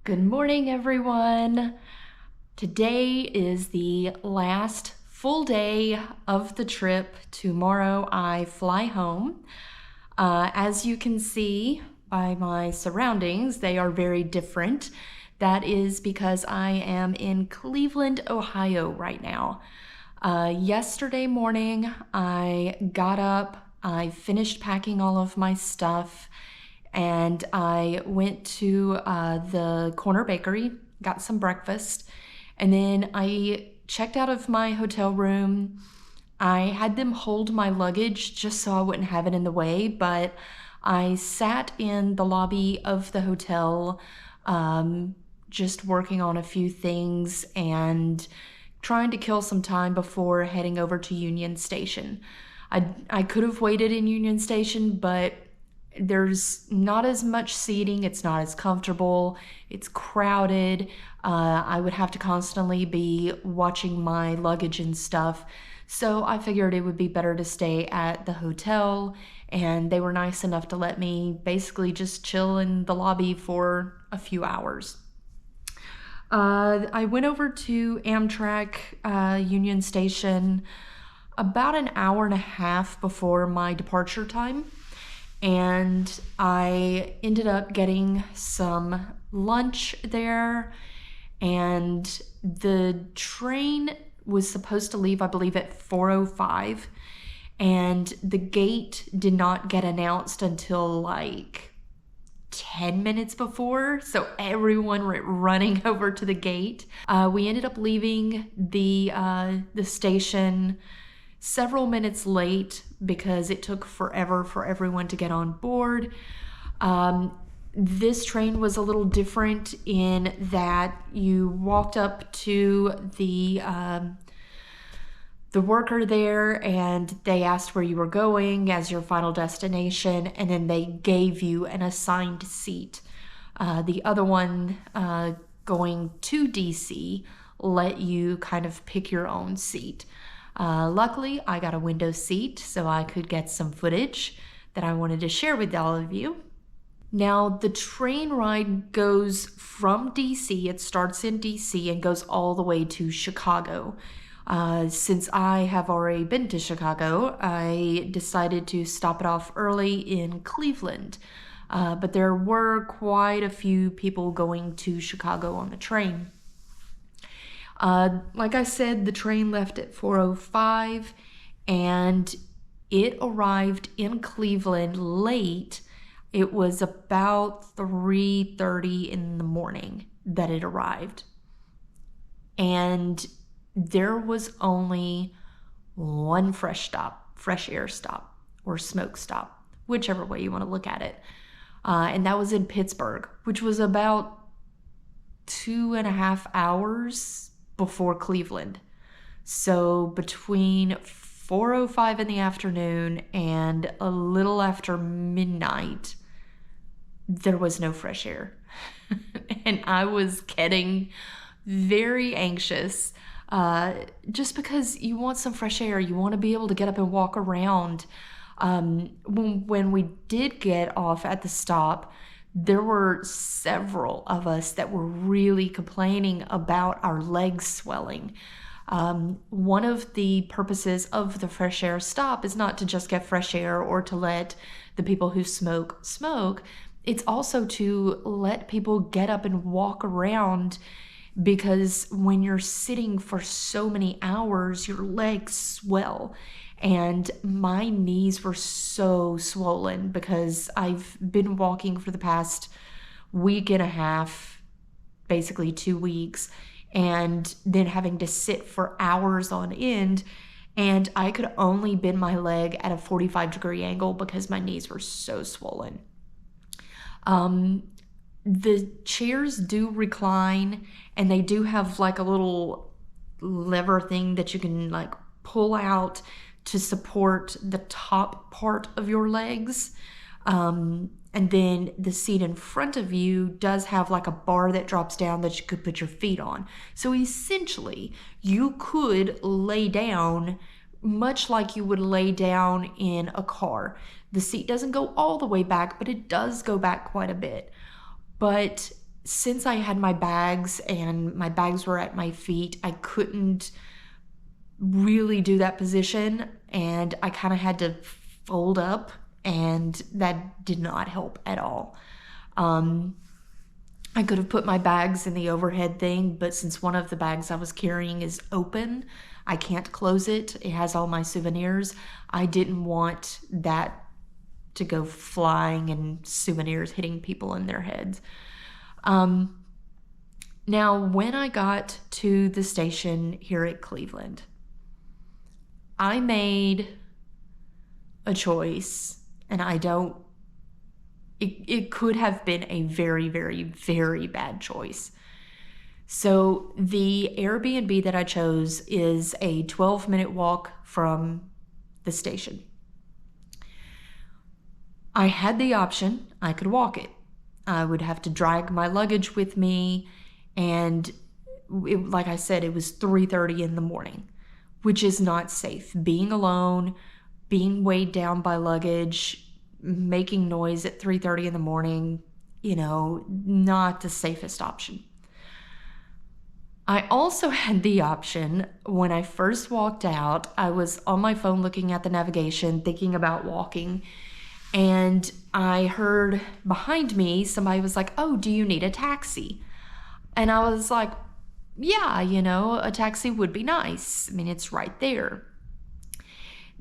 Good morning, everyone. Today is the last full day of the trip. Tomorrow I fly home. As you can see by my surroundings, they are very different. That is because I am in Cleveland, Ohio right now. Yesterday morning, I got up, I finished packing all of my stuff, and I went to the corner bakery, got some breakfast, and then I checked out of my hotel room. I had them hold my luggage just so I wouldn't have it in the way, but I sat in the lobby of the hotel, just working on a few things and trying to kill some time before heading over to Union Station. I could have waited in Union Station, but there's not as much seating. It's not as comfortable. It's crowded. I would have to constantly be watching my luggage and stuff. So I figured it would be better to stay at the hotel, and they were nice enough to let me basically just chill in the lobby for a few hours. I went over to Amtrak Union Station about an hour and a half before my departure time, and I ended up getting some lunch there, and the train was supposed to leave, I believe, at 4:05, and the gate did not get announced until like 10 minutes before, so everyone went running over to the gate. We ended up leaving the station several minutes late because it took forever for everyone to get on board. This train was a little different in that you walked up to the worker there and they asked where you were going as your final destination, and then they gave you an assigned seat. The other one going to DC let you kind of pick your own seat. Luckily, I got a window seat so I could get some footage that I wanted to share with all of you. Now, the train ride goes from DC, it starts in DC and goes all the way to Chicago. Since I have already been to Chicago, I decided to stop it off early in Cleveland. But there were quite a few people going to Chicago on the train. Like I said, the train left at 4:05 and it arrived in Cleveland late. It was about 3:30 in the morning that it arrived. And there was only one fresh air stop, or smoke stop, whichever way you want to look at it. And that was in Pittsburgh, which was about 2.5 hours before Cleveland. So between 4:05 in the afternoon and a little after midnight, there was no fresh air. And I was getting very anxious, just because you want some fresh air. You want to be able to get up and walk around. When we did get off at the stop, there were several of us that were really complaining about our legs swelling. One of the purposes of the fresh air stop is not to just get fresh air or to let the people who smoke. It's also to let people get up and walk around, because when you're sitting for so many hours, your legs swell. And my knees were so swollen because I've been walking for the past week and a half, basically 2 weeks, and then having to sit for hours on end. And I could only bend my leg at a 45-degree angle because my knees were so swollen. The chairs do recline, and they do have like a little lever thing that you can like pull out to support the top part of your legs. And then the seat in front of you does have like a bar that drops down that you could put your feet on. So essentially, you could lay down much like you would lay down in a car. The seat doesn't go all the way back, but it does go back quite a bit. But since I had my bags and my bags were at my feet, I couldn't really do that position, and I kind of had to fold up, and that did not help at all. I could have put my bags in the overhead thing, but since one of the bags I was carrying is open, I can't close it. It has all my souvenirs. I didn't want that to go flying and souvenirs hitting people in their heads. Now, when I got to the station here at Cleveland, I made a choice, and it could have been a very, very, very bad choice. So the Airbnb that I chose is a 12-minute walk from the station. I had the option, I could walk it. I would have to drag my luggage with me, and like I said, it was 3:30 in the morning, which is not safe. Being alone, being weighed down by luggage, making noise at 3:30 in the morning, not the safest option. I also had the option when I first walked out. I was on my phone looking at the navigation, thinking about walking, and I heard behind me somebody was like, "Oh, do you need a taxi?" And I was like, "Yeah, a taxi would be nice. I mean, it's right there."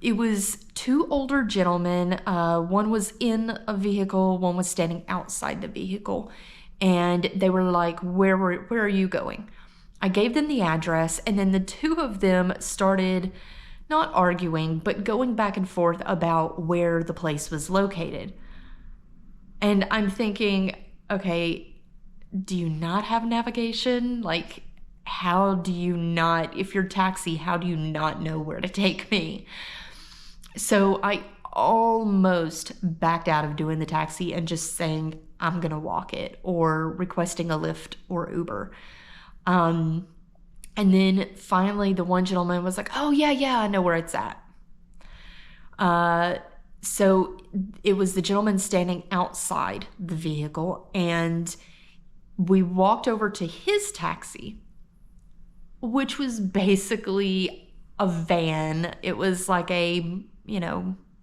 It was two older gentlemen. One was in a vehicle, one was standing outside the vehicle. And they were like, where are you going? I gave them the address, and then the two of them started not arguing, but going back and forth about where the place was located. And I'm thinking, okay, do you not have navigation? Like, if you're taxi, how do you not know where to take me? So I almost backed out of doing the taxi and just saying, I'm going to walk it, or requesting a Lyft or Uber. And then finally the one gentleman was like, "Oh, yeah, I know where it's at." So it was the gentleman standing outside the vehicle, and we walked over to his taxi, which was basically a van. It was like a,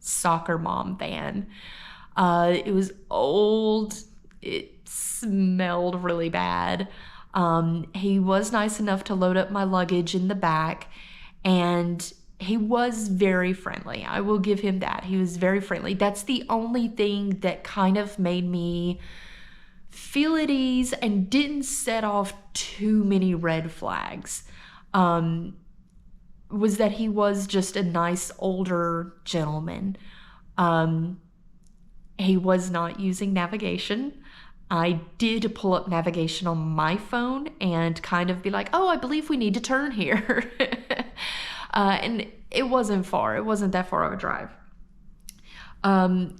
soccer mom van. It was old. It smelled really bad. He was nice enough to load up my luggage in the back, and he was very friendly. I will give him that. He was very friendly. That's the only thing that kind of made me feel at ease and didn't set off too many red flags. Was that he was just a nice older gentleman. He was not using navigation. I did pull up navigation on my phone and kind of be like, "Oh, I believe we need to turn here." And it wasn't far. It wasn't that far of a drive. When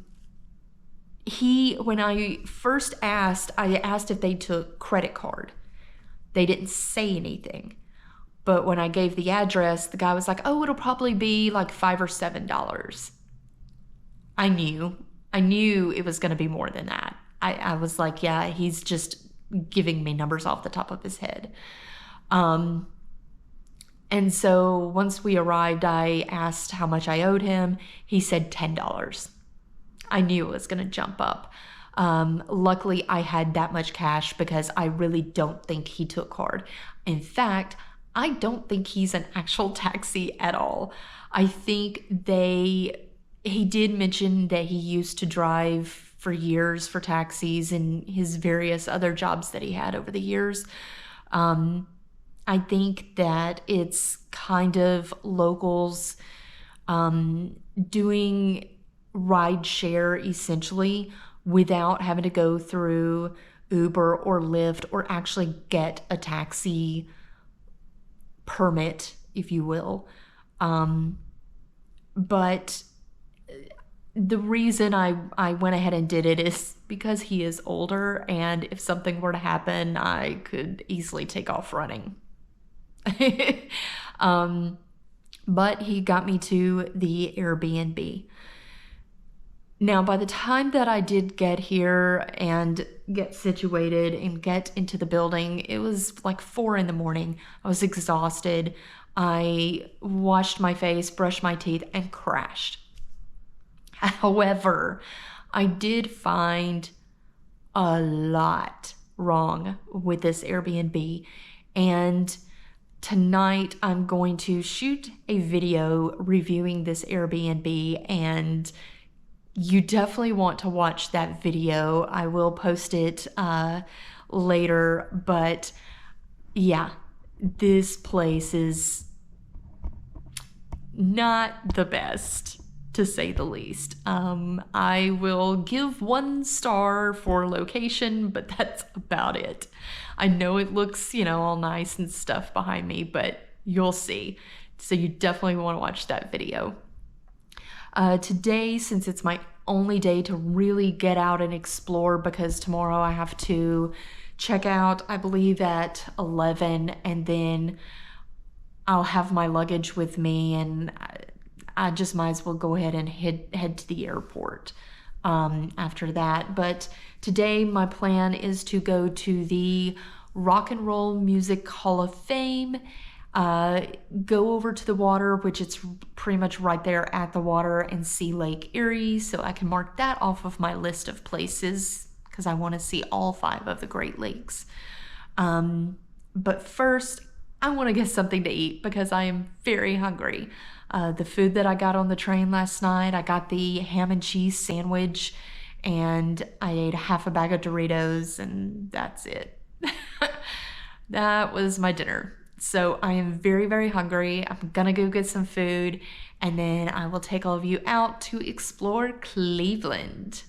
I first asked, I asked if they took credit card. They didn't say anything. But when I gave the address, the guy was like, "Oh, it'll probably be like $5 or $7. I knew it was going to be more than that. I was like, yeah, he's just giving me numbers off the top of his head. And so once we arrived, I asked how much I owed him. He said $10. I knew it was going to jump up. Luckily, I had that much cash because I really don't think he took card. In fact, I don't think he's an actual taxi at all. I think he did mention that he used to drive for years for taxis and his various other jobs that he had over the years. I think that it's kind of locals doing ride share essentially without having to go through Uber or Lyft or actually get a taxi permit, if you will. But the reason I went ahead and did it is because he is older, and if something were to happen, I could easily take off running. But he got me to the Airbnb. Now, by the time that I did get here and get situated and get into the building, it was like 4 in the morning. I was exhausted. I washed my face, brushed my teeth, and crashed. However, I did find a lot wrong with this Airbnb, and tonight I'm going to shoot a video reviewing this Airbnb, and you definitely want to watch that video. I will post it later, but yeah, this place is not the best, to say the least. I will give 1 star for location, but that's about it. I know it looks, all nice and stuff behind me, but you'll see. So you definitely want to watch that video. Today, since it's my only day to really get out and explore, because tomorrow I have to check out, I believe, at 11, and then I'll have my luggage with me, and I just might as well go ahead and head to the airport after that. But today my plan is to go to the Rock and Roll Music Hall of Fame, go over to the water, which it's pretty much right there at the water, and see Lake Erie, so I can mark that off of my list of places because I want to see all 5 of the Great Lakes. But first, I want to get something to eat because I am very hungry. The food that I got on the train last night, I got the ham and cheese sandwich, and I ate half a bag of Doritos, and that's it. That was my dinner. So I am very, very hungry. I'm gonna go get some food, and then I will take all of you out to explore Cleveland.